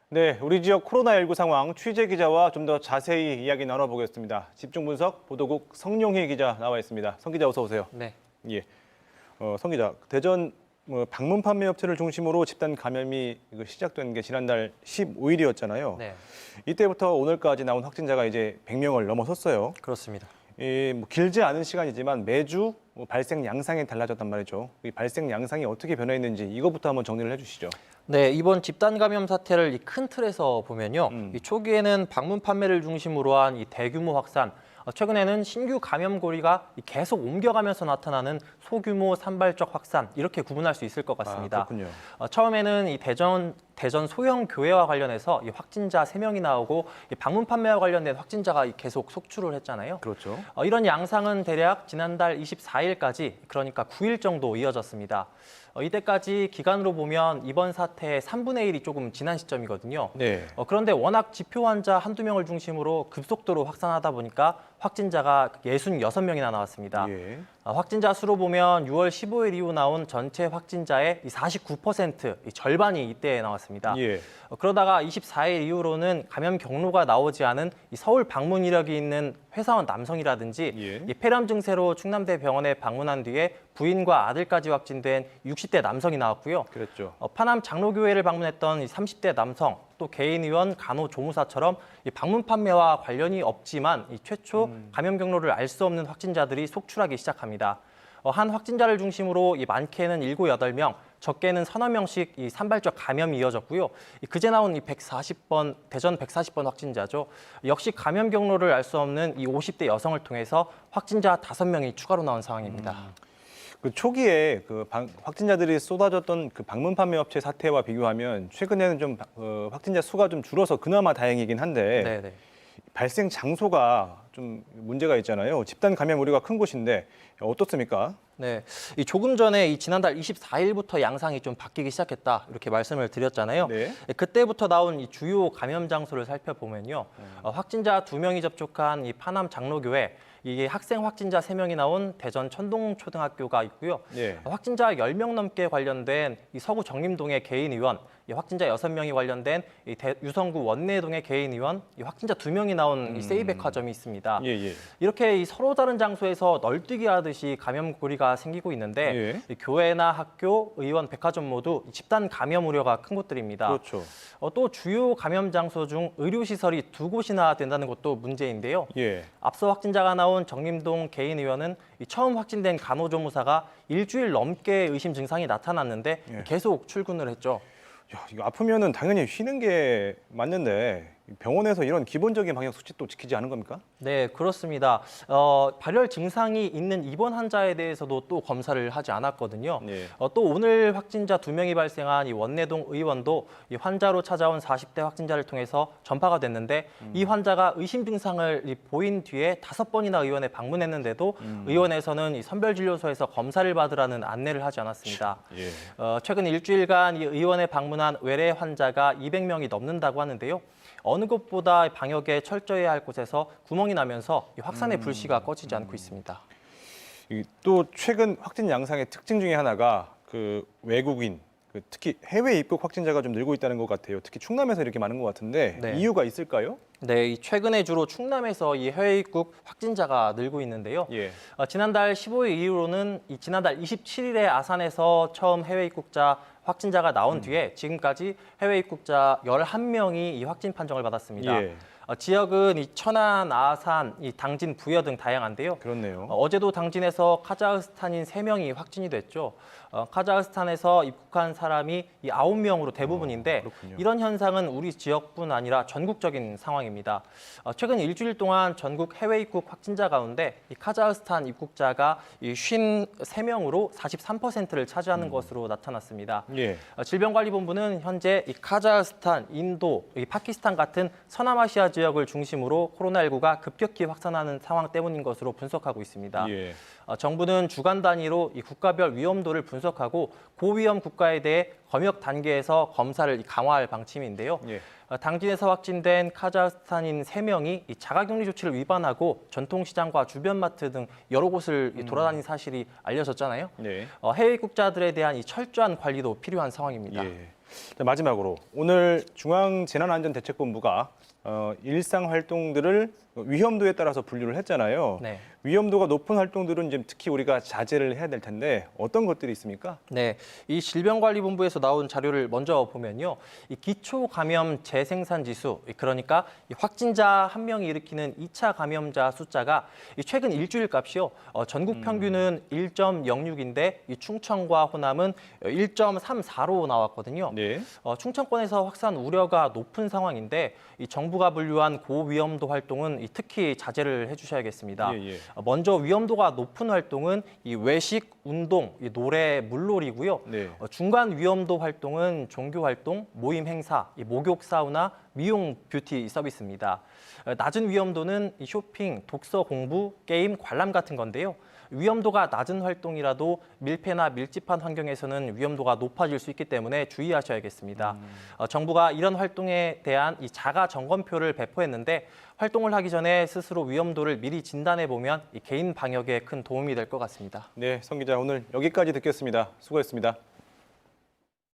네, 우리 지역 코로나19 상황 취재 기자와 좀 더 자세히 이야기 나눠보겠습니다. 집중 분석 보도국 성룡희 기자 나와 있습니다. 성 기자 어서 오세요. 네. 예, 성 기자, 대전 방문 판매 업체를 중심으로 집단 감염이 시작된 게 지난달 15일이었잖아요. 네, 이때부터 오늘까지 나온 확진자가 이제 100명을 넘어섰어요. 그렇습니다. 길지 않은 시간이지만 매주 발생 양상이 달라졌단 말이죠. 이 발생 양상이 어떻게 변화했는지 이것부터 한번 정리를 해주시죠. 네, 이번 집단 감염 사태를 이 큰 틀에서 보면요. 이 초기에는 방문 판매를 중심으로 한 이 대규모 확산, 최근에는 신규 감염고리가 계속 옮겨가면서 나타나는 소규모 산발적 확산, 이렇게 구분할 수 있을 것 같습니다. 그렇군요. 처음에는 이 대전 소형 교회와 관련해서 이 확진자 3명이 나오고 이 방문 판매와 관련된 확진자가 계속 속출을 했잖아요. 그렇죠. 이런 양상은 대략 지난달 24일까지, 그러니까 9일 정도 이어졌습니다. 이때까지 기간으로 보면 이번 사태의 3분의 1이 조금 지난 시점이거든요. 네. 그런데 워낙 지표 환자 한두 명을 중심으로 급속도로 확산하다 보니까 확진자가 66명이나 나왔습니다. 예. 확진자 수로 보면 6월 15일 이후 나온 전체 확진자의 49%, 절반이 이때 나왔습니다. 예. 그러다가 24일 이후로는 감염 경로가 나오지 않은 이 서울 방문 이력이 있는 회사원 남성이라든지 예. 이 폐렴 증세로 충남대 병원에 방문한 뒤에 부인과 아들까지 확진된 60대 남성이 나왔고요. 그랬죠. 파남 장로교회를 방문했던 이 30대 남성, 또 개인 의원, 간호조무사처럼 이 방문 판매와 관련이 없지만 이 최초 감염 경로를 알 수 없는 확진자들이 속출하기 시작합니다. 한 확진자를 중심으로 이 많게는 7, 8명, 적게는 서너 명씩 이 산발적 감염이 이어졌고요. 그제 나온 이 140번, 대전 140번 확진자죠. 역시 감염 경로를 알 수 없는 이 50대 여성을 통해서 확진자 5명이 추가로 나온 상황입니다. 그 초기에 확진자들이 쏟아졌던 그 방문 판매 업체 사태와 비교하면 최근에는 좀 확진자 수가 좀 줄어서 그나마 다행이긴 한데 네네. 발생 장소가 좀 문제가 있잖아요. 집단 감염 우려가 큰 곳인데 어떻습니까? 네, 이 조금 전에 이 지난달 24일부터 양상이 좀 바뀌기 시작했다 이렇게 말씀을 드렸잖아요. 네. 그때부터 나온 이 주요 감염 장소를 살펴보면요, 확진자 2명이 접촉한 이 파남 장로교회, 이게 학생 확진자 3명이 나온 대전 천동초등학교가 있고요. 네. 확진자 10명 넘게 관련된 이 서구 정림동의 개인 의원, 이 확진자 6명이 관련된 이 유성구 원내동의 개인 의원, 이 확진자 2명이 나온 이 세이백화점이 있습니다. 예. 이렇게 이 서로 다른 장소에서 널뛰기 하듯이 감염고리가 생기고 있는데 예. 이 교회나 학교, 의원, 백화점 모두 집단 감염 우려가 큰 곳들입니다. 그렇죠. 또 주요 감염 장소 중 의료시설이 2곳이나 된다는 것도 문제인데요. 예. 앞서 확진자가 나온 정림동 개인 의원은 이 처음 확진된 간호조무사가 일주일 넘게 의심 증상이 나타났는데 예. 계속 출근을 했죠. 야, 이거 아프면은 당연히 쉬는 게 맞는데 병원에서 이런 기본적인 방역 수칙도 지키지 않은 겁니까? 네, 그렇습니다. 발열 증상이 있는 입원 환자에 대해서도 또 검사를 하지 않았거든요. 네. 또 오늘 확진자 2명이 발생한 이 원내동 의원도 이 환자로 찾아온 40대 확진자를 통해서 전파가 됐는데 이 환자가 의심 증상을 보인 뒤에 5번이나 의원에 방문했는데도 의원에서는 이 선별진료소에서 검사를 받으라는 안내를 하지 않았습니다. 예. 최근 일주일간 이 의원에 방문한 외래 환자가 200명이 넘는다고 하는데요. 어느 곳보다 방역에 철저해야 할 곳에서 구멍이 나면서 이 확산의 불씨가 꺼지지 않고 있습니다. 또 최근 확진 양상의 특징 중에 하나가 그 외국인, 특히 해외 입국 확진자가 좀 늘고 있다는 것 같아요. 특히 충남에서 이렇게 많은 것 같은데 네. 이유가 있을까요? 네, 최근에 주로 충남에서 이 해외 입국 확진자가 늘고 있는데요. 예. 지난달 15일 이후로는 지난달 27일에 아산에서 처음 해외 입국자 확진자가 나온 뒤에 지금까지 해외 입국자 11명이 이 확진 판정을 받았습니다. 예. 지역은 이 천안, 아산, 이 당진, 부여 등 다양한데요. 그렇네요. 어제도 당진에서 카자흐스탄인 3명이 확진이 됐죠. 카자흐스탄에서 입국한 사람이 이 9명으로 대부분인데 그렇군요. 이런 현상은 우리 지역뿐 아니라 전국적인 상황입니다. 최근 일주일 동안 전국 해외 입국 확진자 가운데 이 카자흐스탄 입국자가 이 53명으로 43%를 차지하는 것으로 나타났습니다. 예. 질병관리본부는 현재 이 카자흐스탄, 인도, 이 파키스탄 같은 서남아시아 지역을 중심으로 코로나19가 급격히 확산하는 상황 때문인 것으로 분석하고 있습니다. 예. 정부는 주간 단위로 이 국가별 위험도를 분석하고 고위험 국가에 대해 검역 단계에서 검사를 강화할 방침인데요. 예. 당진에서 확진된 카자흐스탄인 3명이 이 자가격리 조치를 위반하고 전통시장과 주변 마트 등 여러 곳을 돌아다닌 사실이 알려졌잖아요. 네. 해외 입국자들에 대한 이 철저한 관리도 필요한 상황입니다. 예. 자, 마지막으로 오늘 중앙재난안전대책본부가 일상 활동들을 위험도에 따라서 분류를 했잖아요. 네. 위험도가 높은 활동들은 이제 특히 우리가 자제를 해야 될 텐데 어떤 것들이 있습니까? 네, 이 질병관리본부에서 나온 자료를 먼저 보면요, 이 기초 감염 재생산 지수, 그러니까 이 확진자 한 명이 일으키는 2차 감염자 숫자가 이 최근 일주일 값이요, 전국 평균은 1.06인데 이 충청과 호남은 1.34로 나왔거든요. 네. 충청권에서 확산 우려가 높은 상황인데 이 정부가 분류한 고위험도 활동은 특히 자제를 해주셔야겠습니다. 예, 예. 먼저 위험도가 높은 활동은 이 외식, 운동, 이 노래, 물놀이고요. 네. 중간 위험도 활동은 종교 활동, 모임 행사, 이 목욕, 사우나, 미용, 뷰티 서비스입니다. 낮은 위험도는 이 쇼핑, 독서, 공부, 게임, 관람 같은 건데요. 위험도가 낮은 활동이라도 밀폐나 밀집한 환경에서는 위험도가 높아질 수 있기 때문에 주의하셔야겠습니다. 정부가 이런 활동에 대한 이 자가 점검표를 배포했는데 활동을 하기 전에 스스로 위험도를 미리 진단해 보면 이 개인 방역에 큰 도움이 될 것 같습니다. 네, 성 기자 오늘 여기까지 듣겠습니다. 수고했습니다.